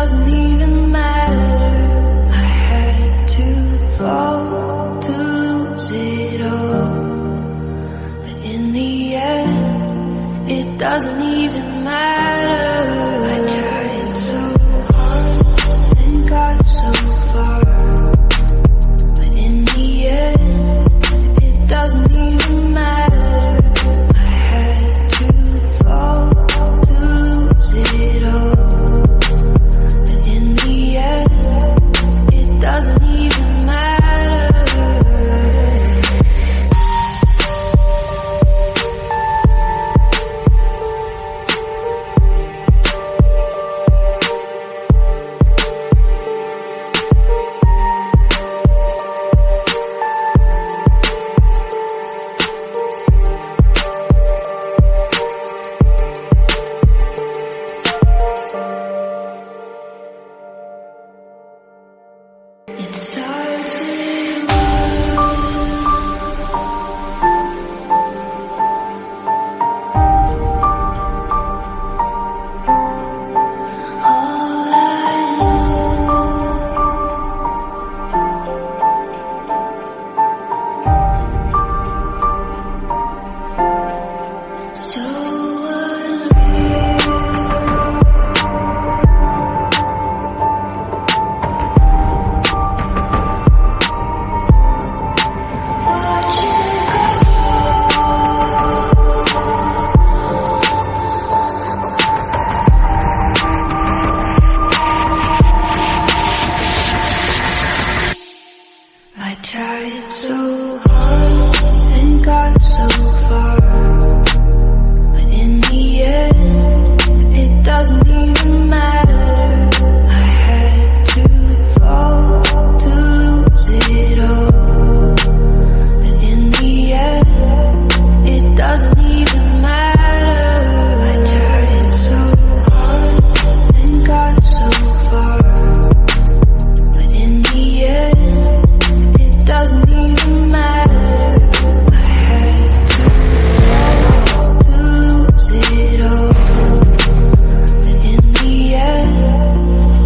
doesn't even matter. I had to fall to lose it all, but in the end, it doesn't even matter. I tried so hard and got so far, but in the end, it doesn't even matter. I had to fall to lose it all, but in the end, it doesn't even matter. It starts with all I know. So I tried so hard and got so far, but in the end, it doesn't even matter. I had to fall to lose it all, but in the end, it doesn't even matter. I tried so hard and got so far, but in the end, it doesn't even matter. I had to fall to lose it all, but in the end,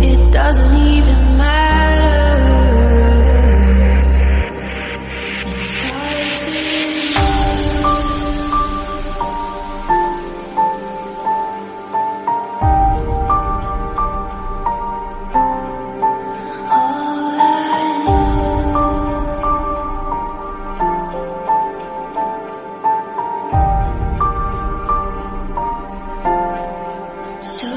it doesn't even matter. It starts with all I know. So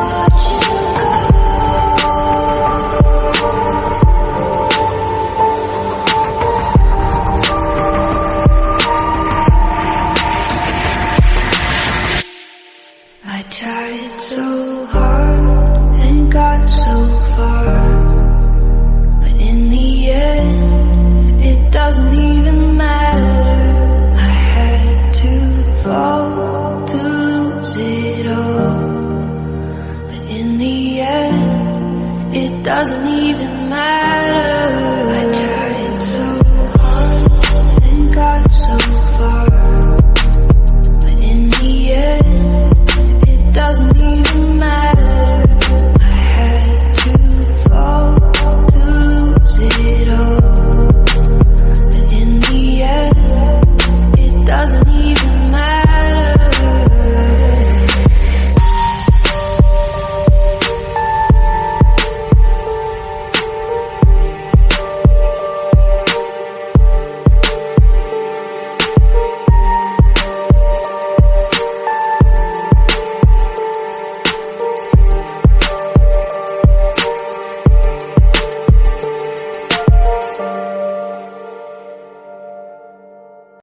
watch you I tried so hard and got so far, but in the end, it doesn't even matter. I had to fall to lose it all, but in the end, it doesn't